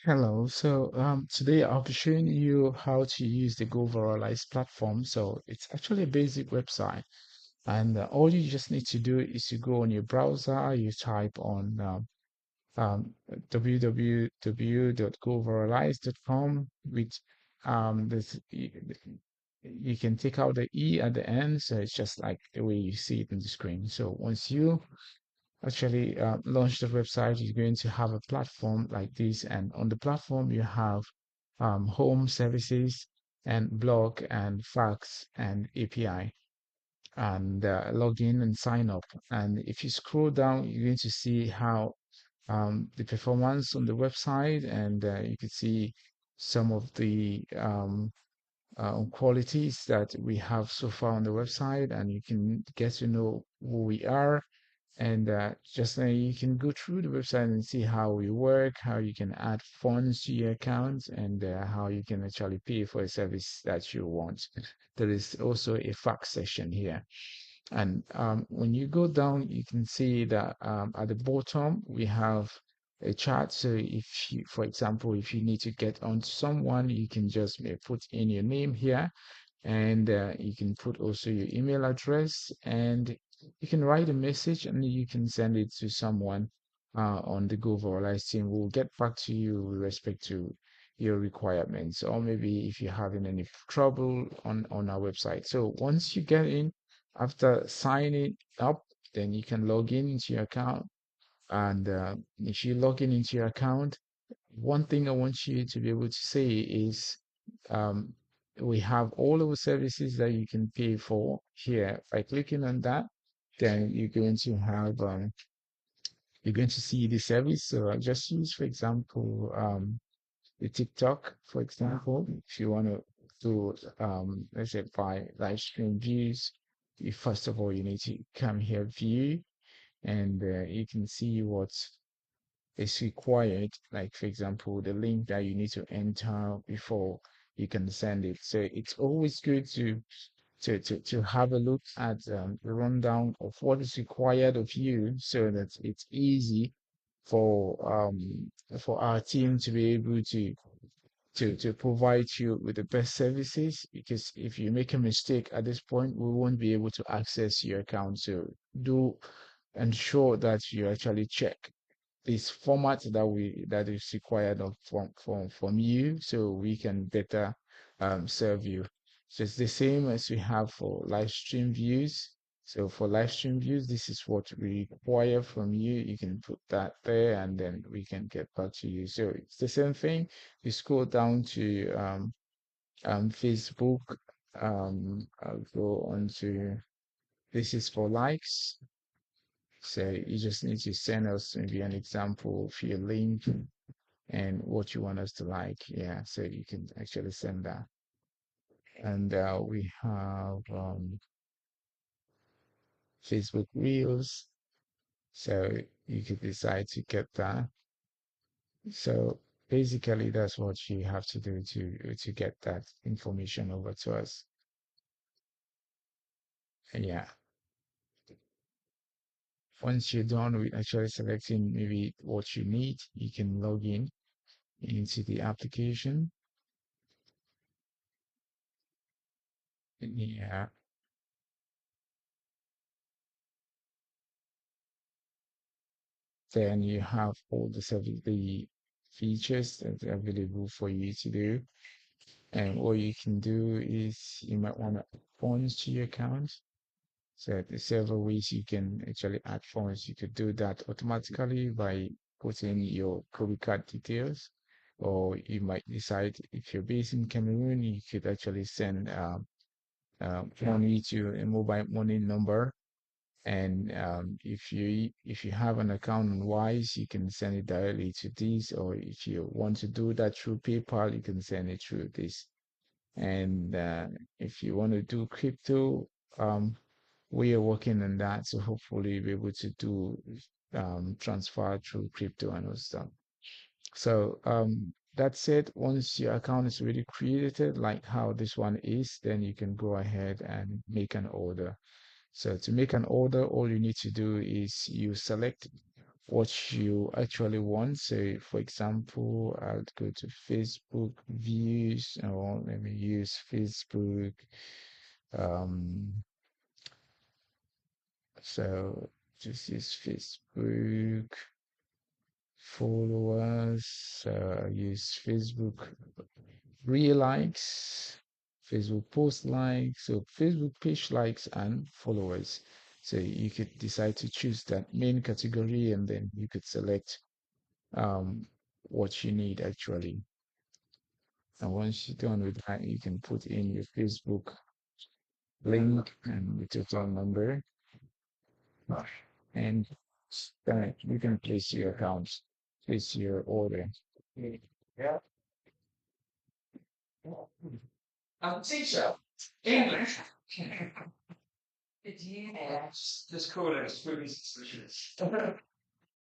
Hello. Today I'll be showing you how to use the Goviralize platform. So it's actually a basic website, and all you just need to do is to go on your browser. You type on www.goviralize.com, which this you can take out the E at the end, so it's just like the way you see it on the screen. So once you actually launch the website, you're going to have a platform like this, and on the platform you have home services and blog and fax and API and login and sign up. And if you scroll down, you're going to see how the performance on the website, and you can see some of the qualities that we have so far on the website, and you can get to know who we are, and just you can go through the website and see how we work, how you can add funds to your account, and how you can actually pay for a service that you want. There is also a fax section here. And when you go down, you can see that at the bottom, we have a chat. So if you, for example, if you need to get on someone, you can just put in your name here, and you can put also your email address, and you can write a message and you can send it to someone on the Goviralize team. We'll get back to you with respect to your requirements, or maybe if you're having any trouble on our website. So once you get in, after signing up, then you can log in into your account. And if you log in into your account, one thing I want you to be able to say is um, we have all of the services that you can pay for here. By clicking on that, then you're going to see the service. So I just use, for example, the TikTok, for example. If you want to do, let's say, buy live stream views, first of all, you need to come here, view, and you can see what is required. Like, for example, the link that you need to enter before you can send it. So it's always good to have a look at the rundown of what is required of you, so that it's easy for our team to be able to provide you with the best services. Because if you make a mistake at this point, we won't be able to access your account. So do ensure that you actually check this format that is required from you, so we can better serve you. So it's the same as we have for live stream views. So for live stream views, this is what we require from you. You can put that there, and then we can get back to you. So it's the same thing. You scroll down to Facebook. I'll go on to, this is for likes. So you just need to send us maybe an example of your link and what you want us to like. Yeah, so you can actually send that. And we have Facebook Reels. So you could decide to get that. So basically, that's what you have to do to get that information over to us. Yeah. Once you're done with actually selecting maybe what you need, you can log in into the application. Yeah. Then you have all the features that are available for you to do. And what you can do is you might want to add funds to your account. So there's several ways you can actually add funds. You could do that automatically by putting your credit card details, or you might decide, if you're based in Cameroon, you could actually send money to a mobile money number. And if you have an account on Wise, you can send it directly to this, or if you want to do that through PayPal, you can send it through this. And if you want to do crypto, we are working on that, so hopefully you'll be able to do transfer through crypto and all stuff. So that's it. Once your account is already created, like how this one is, then you can go ahead and make an order. So to make an order, all you need to do is you select what you actually want. So, for example, I'll go to Facebook views, or let me use Facebook. Um, so just use Facebook followers. Use Facebook real likes, Facebook post likes, so Facebook page likes and followers. So you could decide to choose that main category, and then you could select what you need actually. And once you're done with that, you can put in your Facebook link and your total number, and you can place your accounts, place your order. Yeah. Teacher, English. Yes, this code is really suspicious.